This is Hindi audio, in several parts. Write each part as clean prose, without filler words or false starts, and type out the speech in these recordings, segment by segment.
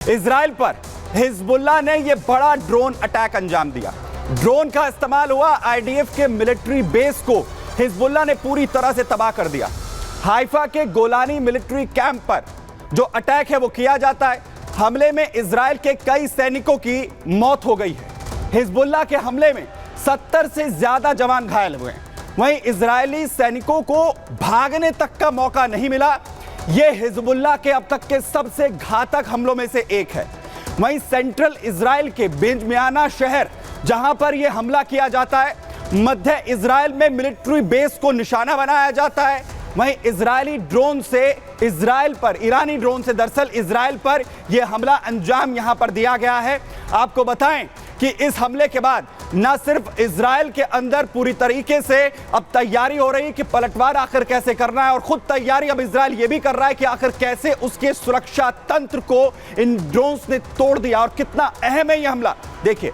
इजराइल पर हिजबुल्लाह ने यह बड़ा ड्रोन अटैक अंजाम दिया। ड्रोन का इस्तेमाल हुआ, आईडीएफ के मिलिट्री बेस को हिजबुल्लाह ने पूरी तरह से तबाह कर दिया। हाइफा के गोलानी मिलिट्री कैंप पर जो अटैक है वो किया जाता है। हमले में इजराइल के कई सैनिकों की मौत हो गई है। हिजबुल्लाह के हमले में 70 से ज्यादा जवान घायल हुए हैं। वहीं इजरायली सैनिकों को भागने तक का मौका नहीं मिला। यह हिजबुल्लाह के अब तक के सबसे घातक हमलों में से एक है। वहीं सेंट्रल इजराइल के बेंजमियाना शहर जहां पर यह हमला किया जाता है, मध्य इजराइल में मिलिट्री बेस को निशाना बनाया जाता है। वहीं इजरायली ड्रोन से इजराइल पर, ईरानी ड्रोन से दरअसल इजराइल पर यह हमला अंजाम यहां पर दिया गया है। आपको बताएं कि इस हमले के बाद न सिर्फ इजराइल के अंदर पूरी तरीके से अब तैयारी हो रही कि पलटवार आखिर कैसे करना है, और खुद तैयारी अब इजराइल यह भी कर रहा है कि आखिर कैसे उसके सुरक्षा तंत्र को इन ड्रोन्स ने तोड़ दिया और कितना अहम है यह हमला। देखिए,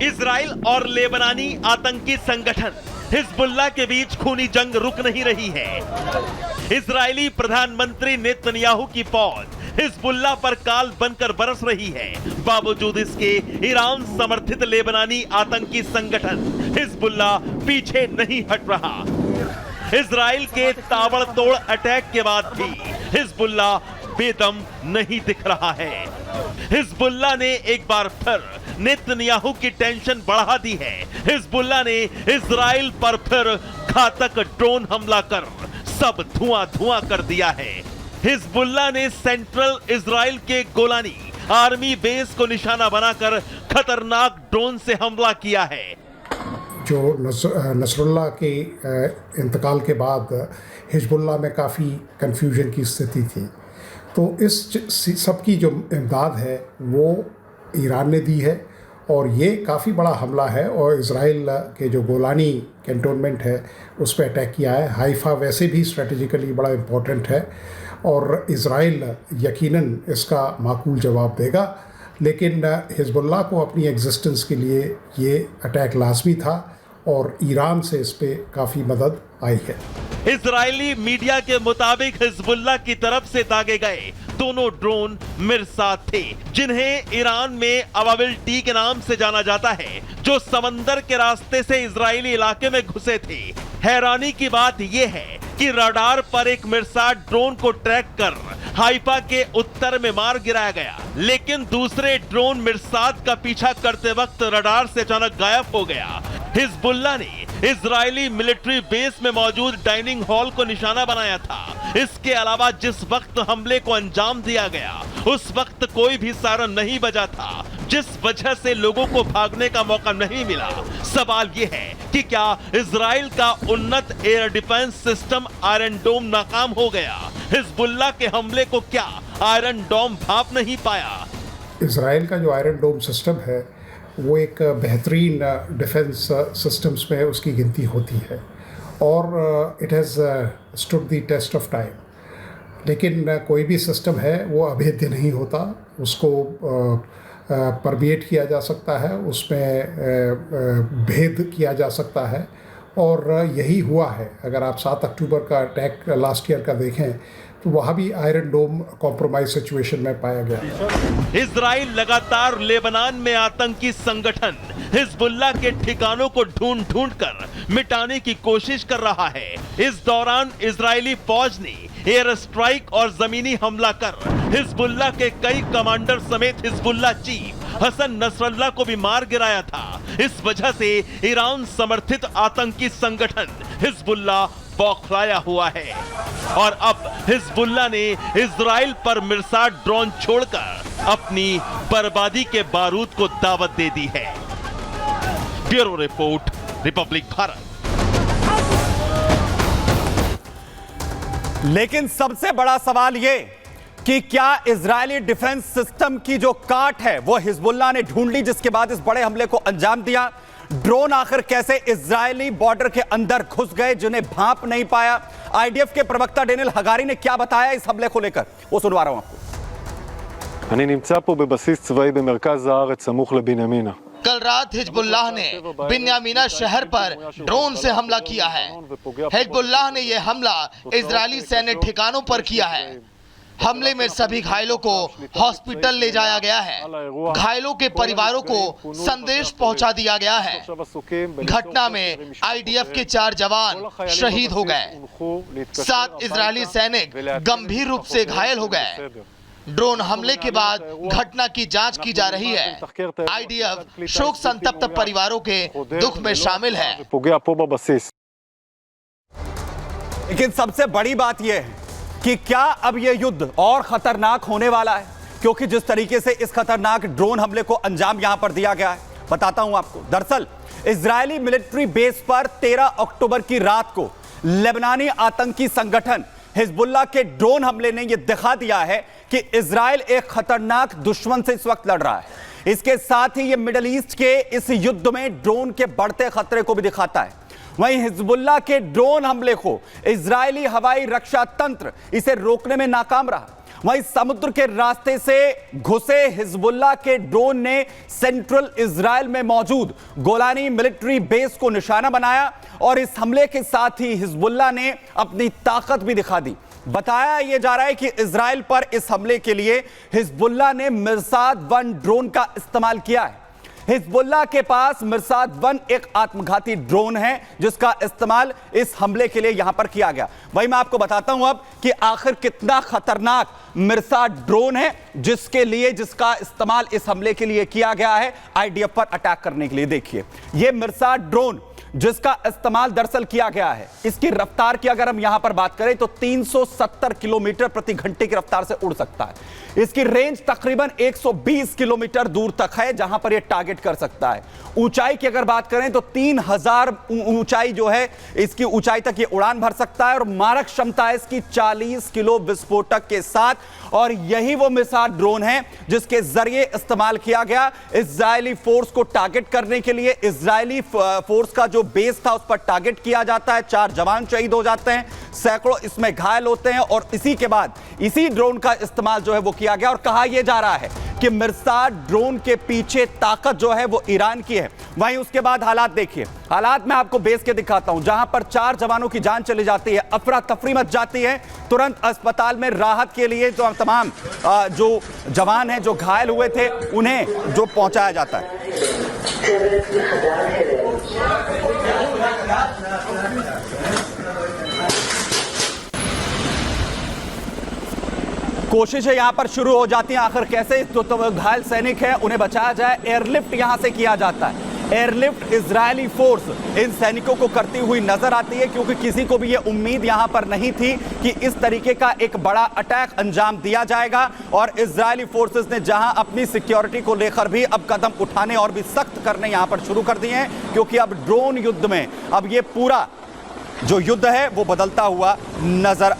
इजराइल और लेबनानी आतंकी संगठन हिजबुल्लाह के बीच खूनी जंग रुक नहीं रही है। इजरायली प्रधानमंत्री नेतन्याहू की फौज हिजबुल्लाह पर काल बनकर बरस रही है। बावजूद इसके ईरान समर्थित लेबनानी आतंकी संगठन हिजबुल्लाह पीछे नहीं हट रहा। इजराइल के ताबड़तोड़ अटैक के बाद भी हिजबुल्लाह बेदम नहीं दिख रहा है। हिजबुल्लाह ने एक बार फिर नेतन्याहू की टेंशन बढ़ा दी है। हिजबुल्लाह ने इजराइल पर फिर घातक ड्रोन हमला कर सब धुआं धुआं कर दिया है। हिजबुल्लाह ने सेंट्रल इजराइल के गोलानी आर्मी बेस को निशाना बनाकर खतरनाक ड्रोन से हमला किया है। जो नसरुल्लाह के इंतकाल के बाद हिजबुल्लाह में काफ़ी कन्फ्यूजन की स्थिति थी, तो इस सब की जो इमदाद है वो ईरान ने दी है और ये काफ़ी बड़ा हमला है। और इज़राइल के जो गोलानी कैंटोनमेंट है उस पर अटैक किया है। हाइफा वैसे भी स्ट्रेटेजिकली बड़ा इम्पोर्टेंट है और इज़राइल यकीनन इसका माकूल जवाब देगा, लेकिन हिजबुल्लाह को अपनी एग्जिस्टेंस के लिए ये अटैक लाजमी था और ईरान से इस पे काफ़ी मदद आई है। इजरायली मीडिया के मुताबिक हिजबुल्लाह की तरफ से दागे गए दोनों ड्रोन मिरसाद थे, जिन्हें ईरान में अवाविल टी के नाम से जाना जाता है, जो समंदर के रास्ते से इजरायली इलाके में घुसे थे। हैरानी की बात यह है कि रडार पर एक मिरसाद ड्रोन को ट्रैक कर हाइफा के उत्तर में मार गिराया गया, लेकिन दूसरे ड्रोन मिरसाद का पीछा करते वक्त रडार से अचानक गायब हो गया। हिजबुल्लाह ने इजरायली मिलिट्री बेस में मौजूद डाइनिंग हॉल को निशाना बनाया था। इसके अलावा जिस वक्त हमले को अंजाम दिया गया उस वक्त कोई भी सायरन नहीं बजा था, जिस वजह से लोगों को भागने का मौका नहीं मिला। सवाल यह है कि क्या इजराइल का उन्नत एयर डिफेंस सिस्टम आयरन डोम नाकाम हो गया? हिजबुल्लाह के हमले को क्या आयरन डोम भाप नहीं पाया? इजराइल का जो आयरन डोम सिस्टम है वो एक बेहतरीन डिफेंस सिस्टम्स में उसकी गिनती होती है और it has stood the test of time. लेकिन कोई भी सिस्टम है वो अभेद्य नहीं होता, उसको परमिएट किया जा सकता है, उसमें भेद किया जा सकता है और यही हुआ है। अगर आप 7 अक्टूबर का अटैक लास्ट ईयर का देखें तो वहाँ भी आयरन डोम कॉम्प्रोमाइज सिचुएशन में पाया गया। इजराइल लगातार लेबनान में आतंकी संगठन हिजबुल्लाह के ठिकानों को ढूंढ ढूंढ कर मिटाने की कोशिश कर रहा है। इस दौरान इजरायली फौज ने एयर स्ट्राइक और जमीनी हमला कर हिजबुल्लाह के कई कमांडर समेत हिजबुल्लाह चीफ हसन नसरल्लाह को भी मार गिराया था। इस वजह से ईरान समर्थित आतंकी संगठन हिजबुल्लाह बौखलाया हुआ है और अब हिजबुल्लाह ने इजराइल पर मिरसाद ड्रोन छोड़कर अपनी बर्बादी के बारूद को दावत दे दी है। Bureau report, Republic Bharat. लेकिन सबसे बड़ा सवाल यह कि क्या इजरायली डिफेंस सिस्टम की जो काट है वो हिजबुल्लाह ने ढूंढ ली, जिसके बाद इस बड़े हमले को अंजाम दिया? ड्रोन आखिर कैसे इजरायली बॉर्डर के अंदर घुस गए जिन्हें भांप नहीं पाया? आईडीएफ के प्रवक्ता डेनियल हगारी ने क्या बताया इस हमले को लेकर, वो सुनवा रहा हूं आपको। אני נמצא פה בבסיס צבאי במרכז הארץ, סמוך לבנימינה. कल रात हिजबुल्लाह ने बिन्यामीना शहर पर ड्रोन से हमला किया है। हिजबुल्लाह ने यह हमला इजरायली सैन्य ठिकानों पर किया है। हमले में सभी घायलों को हॉस्पिटल ले जाया गया है। घायलों के परिवारों को संदेश पहुंचा दिया गया है। घटना में आईडीएफ के 4 जवान शहीद हो गए। 7 इजरायली सैनिक गंभीर रूप से घायल हो गए। ड्रोन हमले के बाद घटना की जांच की जा रही है। आईडीएफ शोक संतप्त परिवारों के दुख में शामिल है। लेकिन सबसे बड़ी बात यह है कि क्या अब यह युद्ध और खतरनाक होने वाला है, क्योंकि जिस तरीके से इस खतरनाक ड्रोन हमले को अंजाम यहां पर दिया गया है। बताता हूं आपको, दरअसल इजरायली मिलिट्री बेस पर 13 अक्टूबर की रात को लेबनानी आतंकी संगठन हिजबुल्लाह के ड्रोन हमले ने यह दिखा दिया है कि इजराइल एक खतरनाक दुश्मन से इस वक्त लड़ रहा है। इसके साथ ही यह मिडिल ईस्ट के इस युद्ध में ड्रोन के बढ़ते खतरे को भी दिखाता है। वहीं हिजबुल्लाह के ड्रोन हमले को इजरायली हवाई रक्षा तंत्र इसे रोकने में नाकाम रहा। वहीं समुद्र के रास्ते से घुसे हिजबुल्लाह के ड्रोन ने सेंट्रल इजराइल में मौजूद गोलानी मिलिट्री बेस को निशाना बनाया और इस हमले के साथ ही हिजबुल्लाह ने अपनी ताकत भी दिखा दी। बताया यह जा रहा है कि इजराइल पर इस हमले के लिए हिजबुल्लाह ने मिरसाद 1 ड्रोन का इस्तेमाल किया है। हिजबुल्लाह के पास मिरसाद 1 एक आत्मघाती ड्रोन है जिसका इस्तेमाल इस हमले के लिए यहां पर किया गया। वही मैं आपको बताता हूं अब कि आखिर कितना खतरनाक मिरसाद ड्रोन है जिसका इस्तेमाल इस हमले के लिए किया गया है आईडीएफ पर अटैक करने के लिए। देखिए, यह मिरसाद ड्रोन जिसका इस्तेमाल दरअसल किया गया है, इसकी रफ्तार की अगर हम यहां पर बात करें तो 370 किलोमीटर प्रति घंटे की रफ्तार से उड़ सकता है। इसकी रेंज तकरीबन 120 किलोमीटर दूर तक है जहां पर यह टारगेट कर सकता है। ऊंचाई की अगर बात करें तो 3000 ऊंचाई जो है, इसकी ऊंचाई तक ये उड़ान भर सकता है और मारक क्षमता है इसकी 40 किलो विस्फोटक के साथ। और यही वो मिसाइल ड्रोन है जिसके जरिए इस्तेमाल किया गया इजरायली फोर्स को टारगेट करने के लिए। इजरायली फोर्स का जो बेस था उस पर टारगेट किया जाता है, 4 जवान शहीद हो जाते हैं, सैकड़ों इसमें घायल होते हैं और इसी के बाद इसी ड्रोन का इस्तेमाल जो है वो किया गया। और कहा यह जा रहा है कि मिरसाद ड्रोन के पीछे ताकत जो है वो ईरान की है। वहीं उसके बाद हालात देखिए, हालात मैं आपको बेस के दिखाता हूं जहां पर 4 जवानों की जान चली जाती है, अफरा तफरी मच जाती है। तुरंत अस्पताल में राहत के लिए जो तमाम जो जवान हैं जो घायल हुए थे उन्हें जो पहुंचाया जाता है। कोशिशें यहां पर शुरू हो जाती हैं, आखिर कैसे तो घायल सैनिक हैं उन्हें बचाया जाए। एयरलिफ्ट यहां से किया जाता है। एयरलिफ्ट इजरायली फोर्स इन सैनिकों को करती हुई नजर आती है, क्योंकि किसी को भी यह उम्मीद यहां पर नहीं थी कि इस तरीके का एक बड़ा अटैक अंजाम दिया जाएगा। और इजरायली फोर्सेस ने जहां अपनी सिक्योरिटी को लेकर भी अब कदम उठाने और भी सख्त करने यहां पर शुरू कर दिए हैं, क्योंकि अब ड्रोन युद्ध में अब ये पूरा जो युद्ध है वो बदलता हुआ नजर